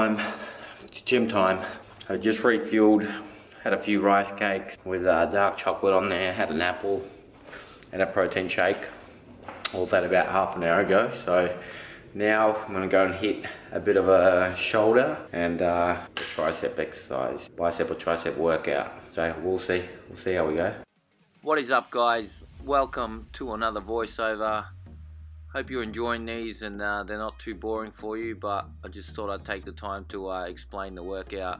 time, gym time. I just refueled, had a few rice cakes with dark chocolate on there, had an apple and a protein shake. All that about half an hour ago. So now I'm gonna go and hit a bit of a shoulder and a tricep exercise, bicep or tricep workout. So we'll see how we go. What is up, guys? Welcome to another voiceover. Hope you're enjoying these and they're not too boring for you, but I just thought I'd take the time to explain the workout.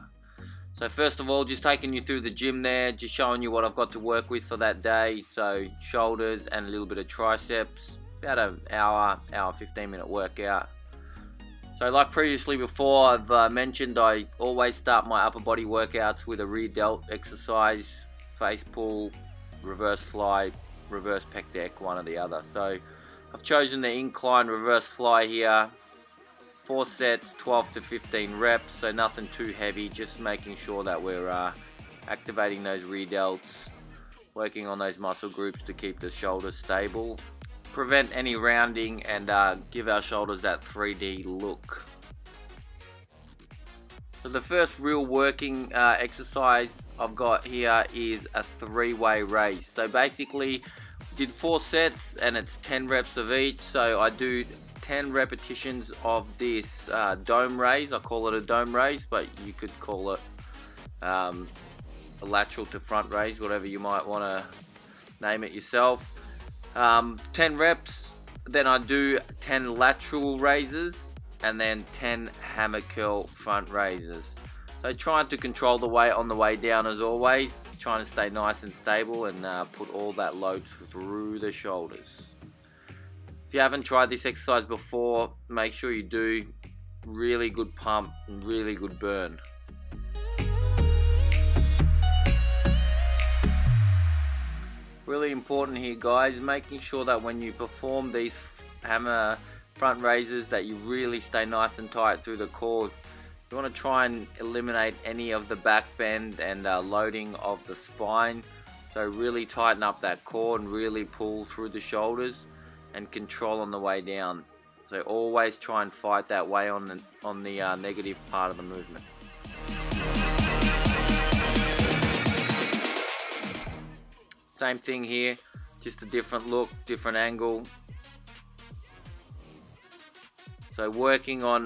So first of all, just taking you through the gym there, just showing you what I've got to work with for that day. So shoulders and a little bit of triceps, about an hour 15-minute workout. So like previously before, I've mentioned I always start my upper body workouts with a rear delt exercise, face pull, reverse fly, reverse pec deck, one or the other. So I've chosen the incline reverse fly here, 4 sets, 12 to 15 reps, so nothing too heavy, just making sure that we're activating those rear delts, working on those muscle groups to keep the shoulders stable, prevent any rounding, and give our shoulders that 3D look. So the first real working exercise I've got here is a 3-way raise. So basically did 4 sets and it's 10 reps of each, so I do 10 repetitions of this dome raise. I call it a dome raise, but you could call it a lateral to front raise, whatever you might want to name it yourself. 10 reps, then I do 10 lateral raises and then 10 hammer curl front raises. So trying to control the weight on the way down as always, trying to stay nice and stable and put all that load through the shoulders. If you haven't tried this exercise before, make sure you do. Really good pump and really good burn. Really important here, guys, making sure that when you perform these hammer front raises that you really stay nice and tight through the core. You want to try and eliminate any of the back bend and loading of the spine. So really tighten up that core and really pull through the shoulders and control on the way down. So always try and fight that way on the negative part of the movement. Same thing here, just a different look, different angle. So working on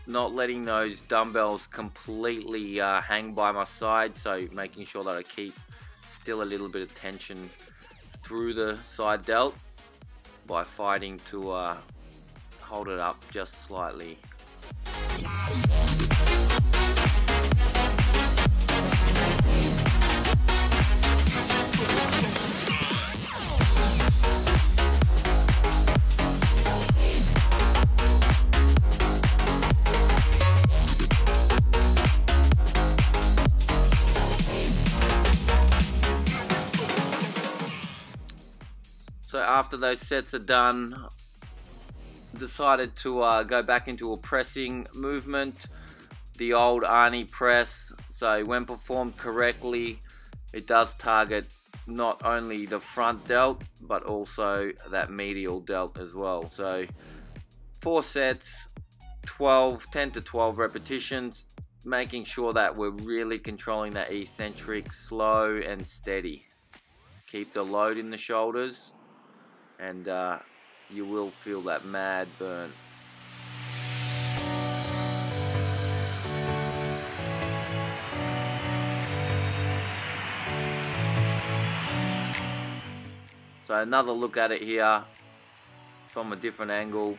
not letting those dumbbells completely hang by my side, so making sure that I keep still a little bit of tension through the side delt by fighting to hold it up just slightly. So after those sets are done, decided to go back into a pressing movement, the old Arnie press. So when performed correctly, it does target not only the front delt, but also that medial delt as well. So 4 sets, 10 to 12 repetitions, making sure that we're really controlling that eccentric, slow and steady. Keep the load in the shoulders, and you will feel that mad burn. So another look at it here from a different angle.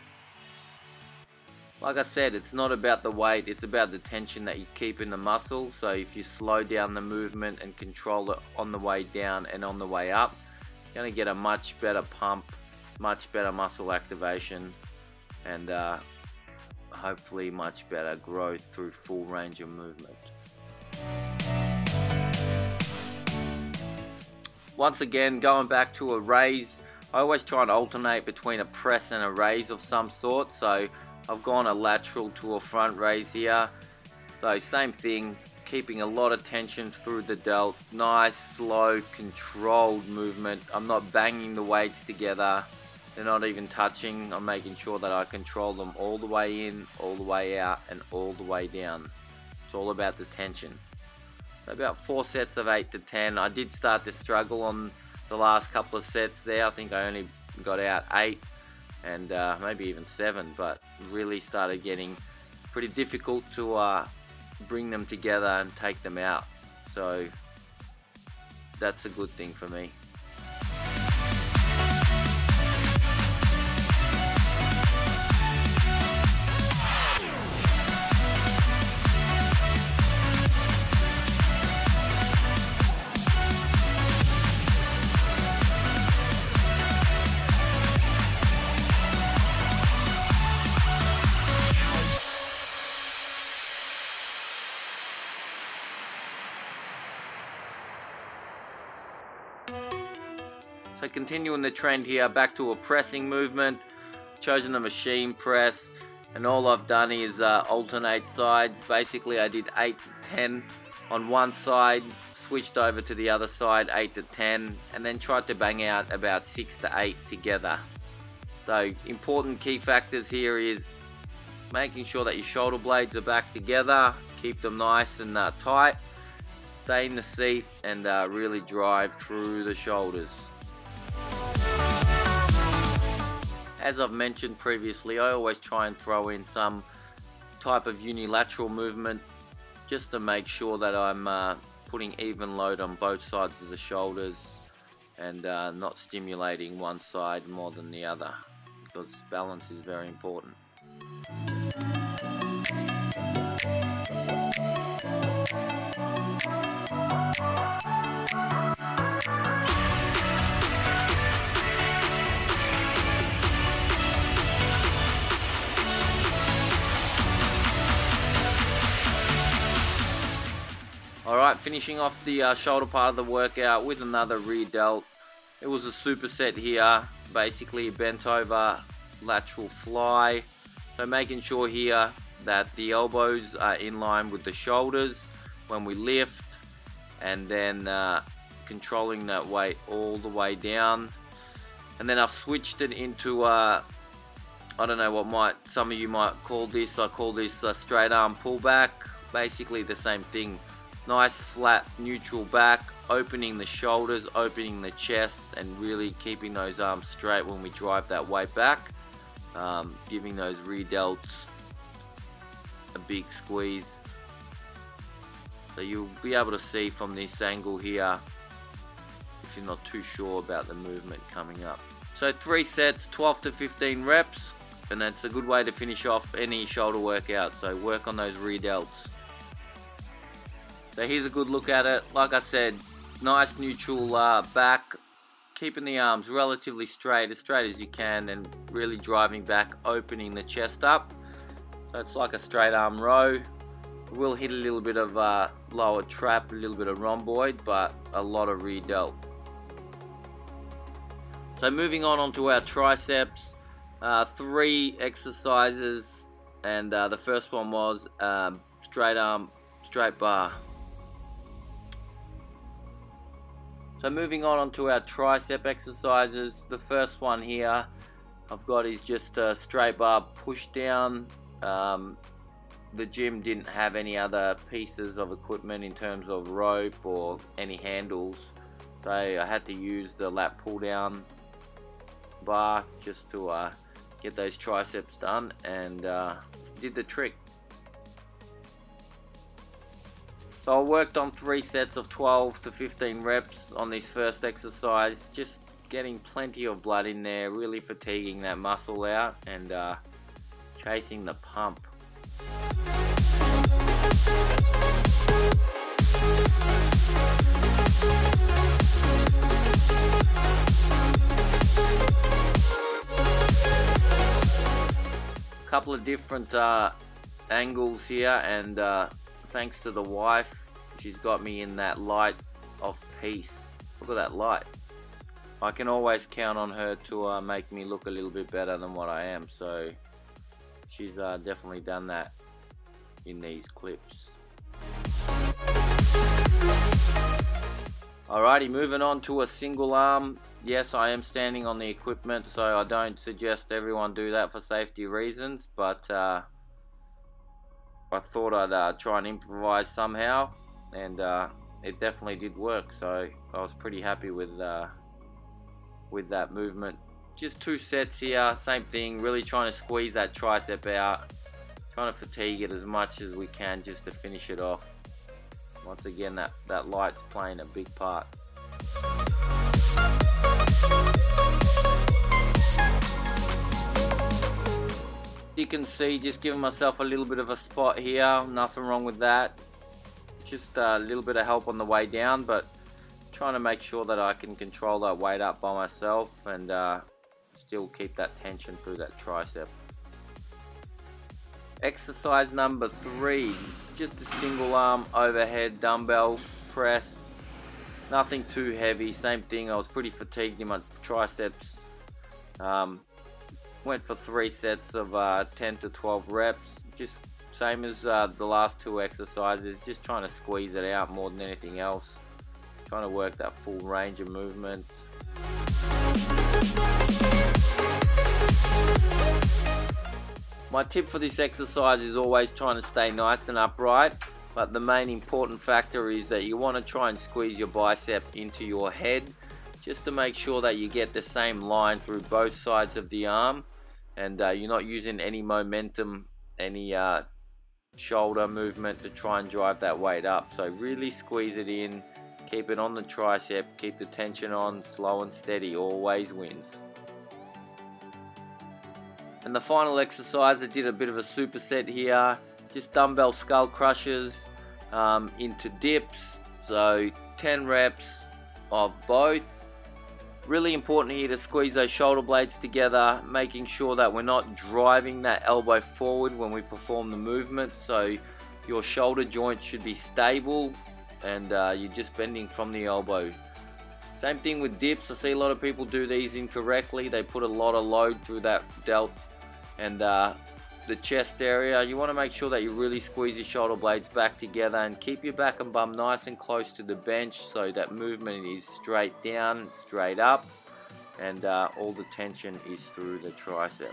Like I said, it's not about the weight, it's about the tension that you keep in the muscle. So if you slow down the movement and control it on the way down and on the way up, you're going to get a much better pump, much better muscle activation, and hopefully much better growth through full range of movement. Once again, going back to a raise, I always try and alternate between a press and a raise of some sort. So I've gone a lateral to a front raise here. So same thing, keeping a lot of tension through the delt, nice, slow, controlled movement. I'm not banging the weights together. they're not even touching. I'm making sure that I control them all the way in, all the way out, and all the way down. It's all about the tension. So about 4 sets of 8 to 10. I did start to struggle on the last couple of sets there. I think I only got out 8 and maybe even 7, but really started getting pretty difficult to bring them together and take them out. So that's a good thing for me. So continuing the trend here, back to a pressing movement, chosen a machine press, and all I've done is alternate sides. Basically I did 8 to 10 on one side, switched over to the other side, 8 to 10, and then tried to bang out about 6 to 8 together. So important key factors here is making sure that your shoulder blades are back together, keep them nice and tight, stay in the seat, and really drive through the shoulders. As I've mentioned previously, I always try and throw in some type of unilateral movement just to make sure that I'm putting even load on both sides of the shoulders and not stimulating one side more than the other, because balance is very important. Alright, finishing off the shoulder part of the workout with another rear delt. It was a superset here, basically bent over lateral fly. So making sure here that the elbows are in line with the shoulders when we lift, and then controlling that weight all the way down. And then I've switched it into I don't know what some of you might call this. I call this straight arm pullback. Basically the same thing. Nice flat neutral back, opening the shoulders, opening the chest, and really keeping those arms straight when we drive that weight back, giving those rear delts a big squeeze. So you'll be able to see from this angle here if you're not too sure about the movement coming up. So 3 sets, 12 to 15 reps, and that's a good way to finish off any shoulder workout. So work on those rear delts. So here's a good look at it. Like I said, nice neutral back, keeping the arms relatively straight as you can, and really driving back, opening the chest up. So it's like a straight arm row. We'll hit a little bit of lower trap, a little bit of rhomboid, but a lot of rear delt. So moving on onto our triceps, 3 exercises, and the first one was straight arm, straight bar. So moving on onto our tricep exercises, the first one here I've got is just a straight bar push down. The gym didn't have any other pieces of equipment in terms of rope or any handles, so I had to use the lat pull down bar just to get those triceps done, and did the trick. So I worked on 3 sets of 12 to 15 reps on this first exercise, just getting plenty of blood in there, really fatiguing that muscle out and chasing the pump. Couple of different angles here, and thanks to the wife, she's got me in that light of peace. Look at that light. I can always count on her to make me look a little bit better than what I am, so she's definitely done that in these clips. Alrighty, moving on to a single arm. Yes, I am standing on the equipment, so I don't suggest everyone do that for safety reasons, but I thought I'd try and improvise somehow, and it definitely did work, so I was pretty happy with that movement. Just 2 sets here, same thing, really trying to squeeze that tricep out, trying to fatigue it as much as we can just to finish it off. Once again, that light's playing a big part. You can see, just giving myself a little bit of a spot here, nothing wrong with that. Just a little bit of help on the way down, but trying to make sure that I can control that weight up by myself and still keep that tension through that tricep. Exercise number 3, just a single arm overhead dumbbell press. Nothing too heavy, same thing, I was pretty fatigued in my triceps. Went for 3 sets of 10 to 12 reps, just same as the last 2 exercises, just trying to squeeze it out more than anything else. Trying to work that full range of movement. My tip for this exercise is always trying to stay nice and upright, but the main important factor is that you want to try and squeeze your bicep into your head, just to make sure that you get the same line through both sides of the arm, and you're not using any momentum, any shoulder movement to try and drive that weight up. So really squeeze it in, keep it on the tricep, keep the tension on, slow and steady always wins. And the final exercise, I did a bit of a superset here, just dumbbell skull crushes into dips, so 10 reps of both. Really important here to squeeze those shoulder blades together, making sure that we're not driving that elbow forward when we perform the movement, so your shoulder joint should be stable and you're just bending from the elbow. Same thing with dips, I see a lot of people do these incorrectly. They put a lot of load through that delt and the chest area. You want to make sure that you really squeeze your shoulder blades back together and keep your back and bum nice and close to the bench, so that movement is straight down, straight up, and all the tension is through the tricep.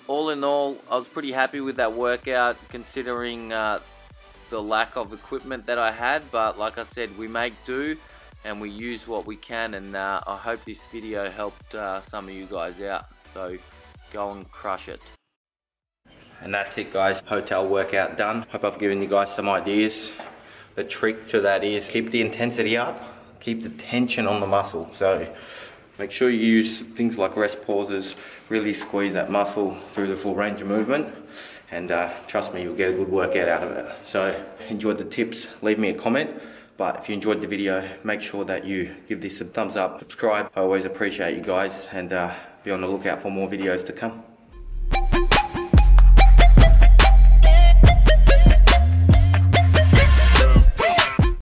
All in all, I was pretty happy with that workout considering the lack of equipment that I had, but like I said, we make do and we use what we can, and I hope this video helped some of you guys out. So go and crush it. And that's it, guys. Hotel workout done. Hope I've given you guys some ideas. The trick to that is keep the intensity up, keep the tension on the muscle. So make sure you use things like rest pauses, really squeeze that muscle through the full range of movement, and trust me, you'll get a good workout out of it. So enjoyed the tips, leave me a comment. But if you enjoyed the video, make sure that you give this a thumbs up, subscribe. I always appreciate you guys, and be on the lookout for more videos to come.